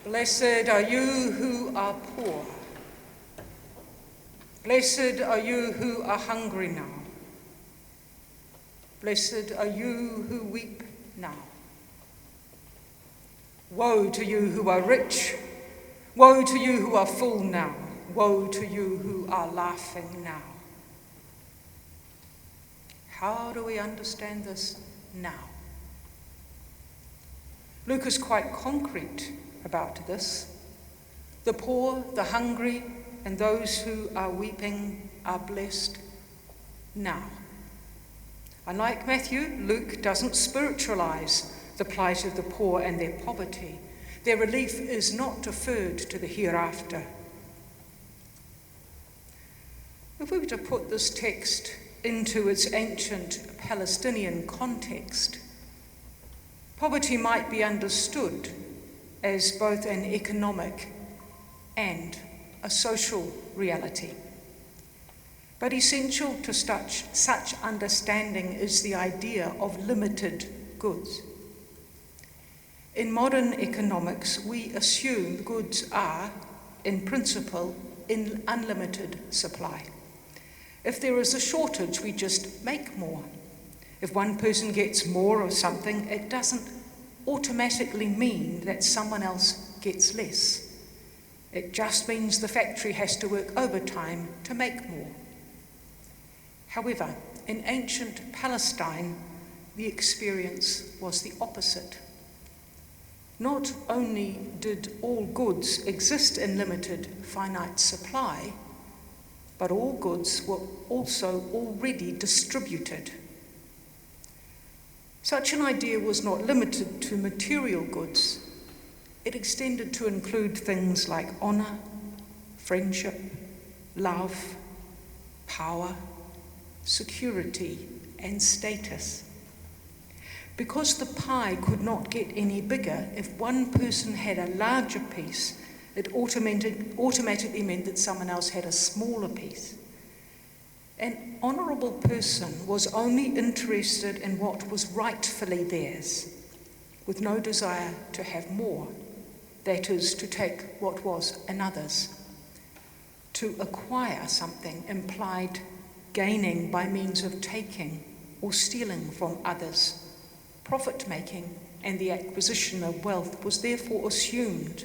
Blessed are you who are poor. Blessed are you who are hungry now. Blessed are you who weep now. Woe to you who are rich. Woe to you who are full now. Woe to you who are laughing now. How do we understand this now? Luke is quite concrete about this. The poor, the hungry, and those who are weeping are blessed now. Unlike Matthew, Luke doesn't spiritualize the plight of the poor and their poverty. Their relief is not deferred to the hereafter. If we were to put this text into its ancient Palestinian context, poverty might be understood as both an economic and a social reality. But essential to such understanding is the idea of limited goods. In modern economics, we assume goods are, in principle, in unlimited supply. If there is a shortage, we just make more. If one person gets more of something, it doesn't automatically mean that someone else gets less. It just means the factory has to work overtime to make more. However, in ancient Palestine, the experience was the opposite. Not only did all goods exist in limited, finite supply, but all goods were also already distributed. Such an idea was not limited to material goods. It extended to include things like honor, friendship, love, power, security, and status. Because the pie could not get any bigger, if one person had a larger piece, it automatically meant that someone else had a smaller piece. An honourable person was only interested in what was rightfully theirs, with no desire to have more, that is, to take what was another's. To acquire something implied gaining by means of taking or stealing from others. Profit-making and the acquisition of wealth was therefore assumed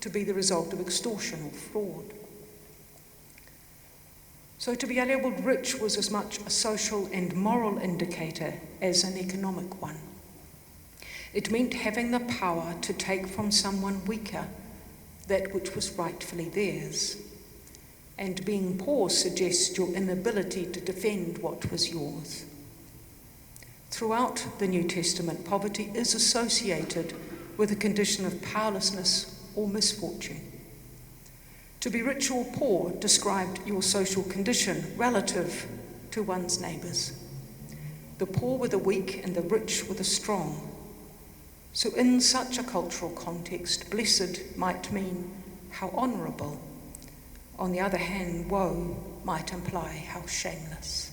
to be the result of extortion or fraud. So to be labelled rich was as much a social and moral indicator as an economic one. It meant having the power to take from someone weaker that which was rightfully theirs. And being poor suggests your inability to defend what was yours. Throughout the New Testament, poverty is associated with a condition of powerlessness or misfortune. To be rich or poor described your social condition relative to one's neighbours. The poor were the weak and the rich were the strong. So in such a cultural context, blessed might mean how honourable. On the other hand, woe might imply how shameless.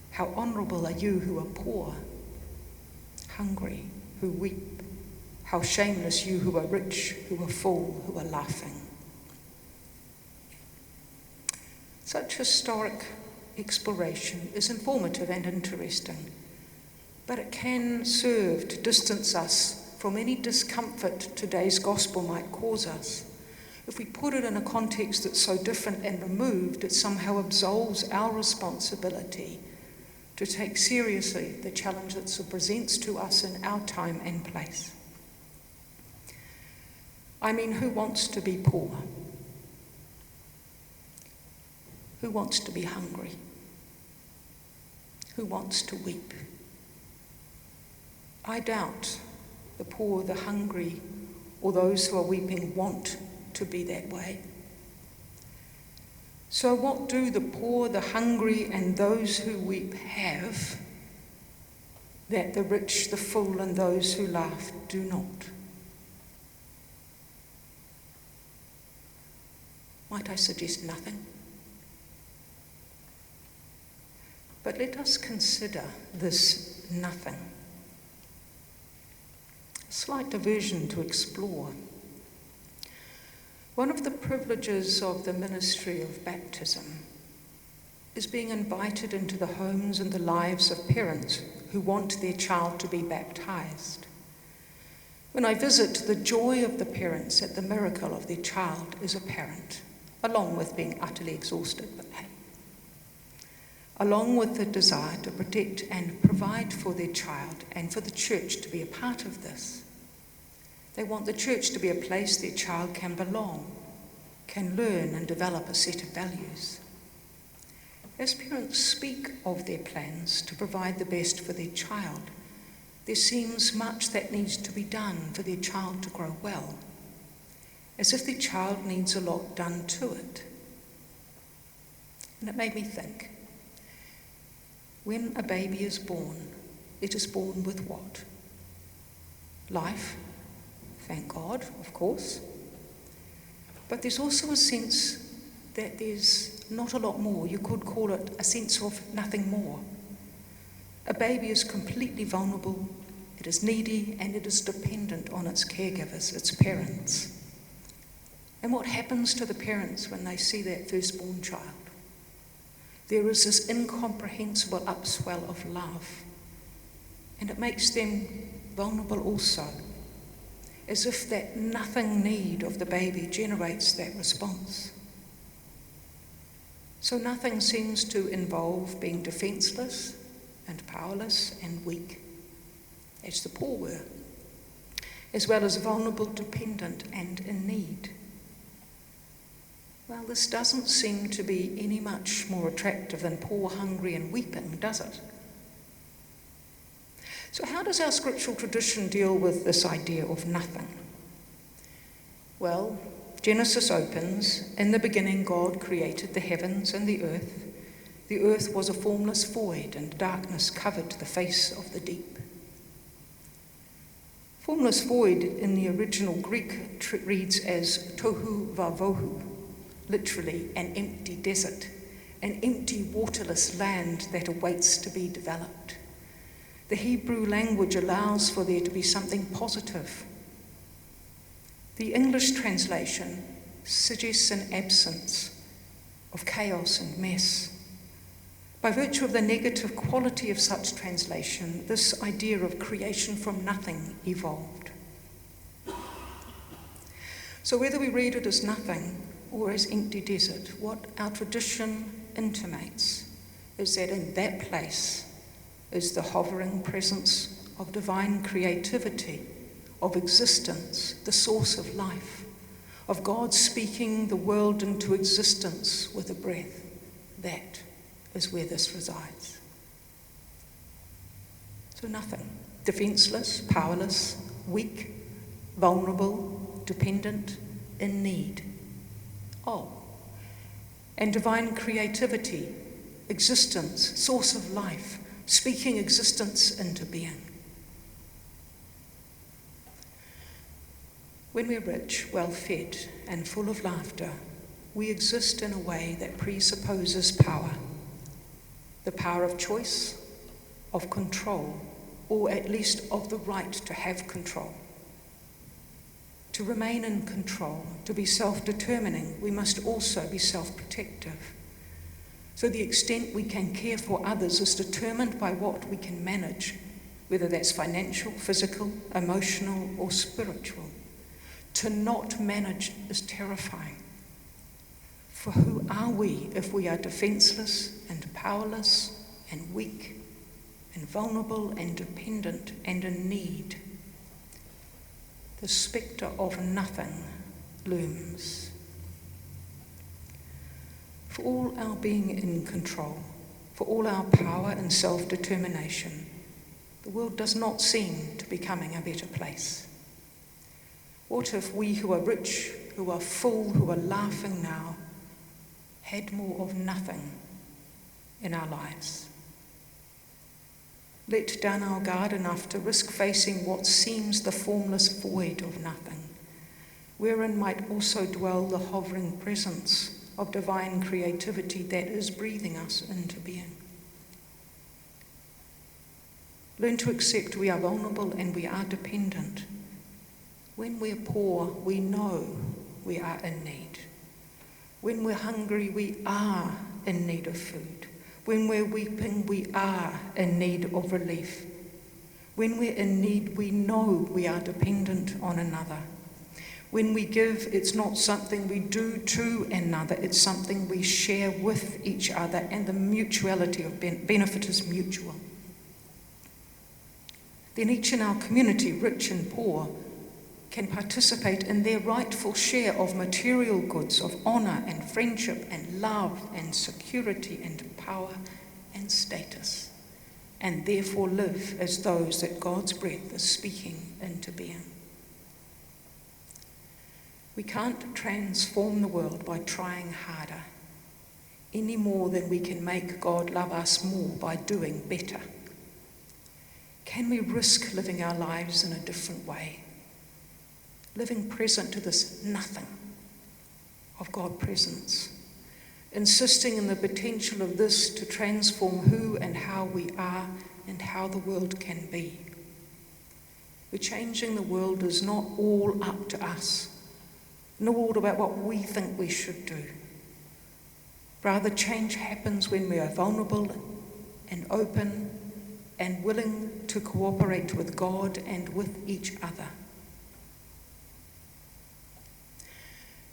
How honourable are you who are poor, hungry, who weep. How shameless you who are rich, who are full, who are laughing. Such historic exploration is informative and interesting, but it can serve to distance us from any discomfort today's gospel might cause us. If we put it in a context that's so different and removed, it somehow absolves our responsibility to take seriously the challenge that it presents to us in our time and place. I mean, who wants to be poor? Who wants to be hungry? Who wants to weep? I doubt the poor, the hungry, or those who are weeping want to be that way. So what do the poor, the hungry, and those who weep have that the rich, the full, and those who laugh do not? Might I suggest nothing? But let us consider this nothing. A slight diversion to explore. One of the privileges of the ministry of baptism is being invited into the homes and the lives of parents who want their child to be baptized. When I visit, the joy of the parents at the miracle of their child is apparent, along with being utterly exhausted, but hey, along with the desire to protect and provide for their child and for the church to be a part of this. They want the church to be a place their child can belong, can learn and develop a set of values. As parents speak of their plans to provide the best for their child, there seems much that needs to be done for their child to grow well, as if their child needs a lot done to it. And it made me think, when a baby is born, it is born with what? Life, thank God, of course. But there's also a sense that there's not a lot more. You could call it a sense of nothing more. A baby is completely vulnerable, it is needy, and it is dependent on its caregivers, its parents. And what happens to the parents when they see that firstborn child? There is this incomprehensible upswell of love, and it makes them vulnerable also, as if that nothing need of the baby generates that response. So nothing seems to involve being defenseless and powerless and weak, as the poor were, as well as vulnerable, dependent, and in need. Well, this doesn't seem to be any much more attractive than poor, hungry, and weeping, does it? So how does our scriptural tradition deal with this idea of nothing? Well, Genesis opens, in the beginning God created the heavens and the earth. The earth was a formless void, and darkness covered the face of the deep. Formless void in the original Greek reads as tohu vavohu, literally an empty desert, an empty waterless land that awaits to be developed. The Hebrew language allows for there to be something positive. The English translation suggests an absence of chaos and mess. By virtue of the negative quality of such translation, this idea of creation from nothing evolved. So whether we read it as nothing or as empty desert, what our tradition intimates is that in that place is the hovering presence of divine creativity, of existence, the source of life, of God speaking the world into existence with a breath. That is where this resides. So nothing, defenseless, powerless, weak, vulnerable, dependent, in need. Oh, and divine creativity, existence, source of life, speaking existence into being. When we're rich, well-fed, and full of laughter, we exist in a way that presupposes power. The power of choice, of control, or at least of the right to have control. To remain in control, to be self-determining, we must also be self-protective. So the extent we can care for others is determined by what we can manage, whether that's financial, physical, emotional, or spiritual. To not manage is terrifying. For who are we if we are defenseless and powerless and weak and vulnerable and dependent and in need? The spectre of nothing looms. For all our being in control, for all our power and self-determination, the world does not seem to be becoming a better place. What if we who are rich, who are full, who are laughing now, had more of nothing in our lives? Let down our guard enough to risk facing what seems the formless void of nothing, wherein might also dwell the hovering presence of divine creativity that is breathing us into being. Learn to accept we are vulnerable and we are dependent. When we're poor, we know we are in need. When we're hungry, we are in need of food. When we're weeping, we are in need of relief. When we're in need, we know we are dependent on another. When we give, it's not something we do to another, it's something we share with each other, and the mutuality of benefit is mutual. Then each in our community, rich and poor, can participate in their rightful share of material goods, of honour and friendship and love and security and power and status, and therefore live as those that God's breath is speaking into being. We can't transform the world by trying harder, any more than we can make God love us more by doing better. Can we risk living our lives in a different way? Living present to this nothing of God's presence, insisting in the potential of this to transform who and how we are and how the world can be. We're changing the world is not all up to us, not all about what we think we should do. Rather, change happens when we are vulnerable and open and willing to cooperate with God and with each other.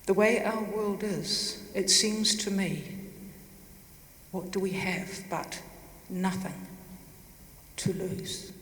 The way our world is, it seems to me, what do we have but nothing to lose?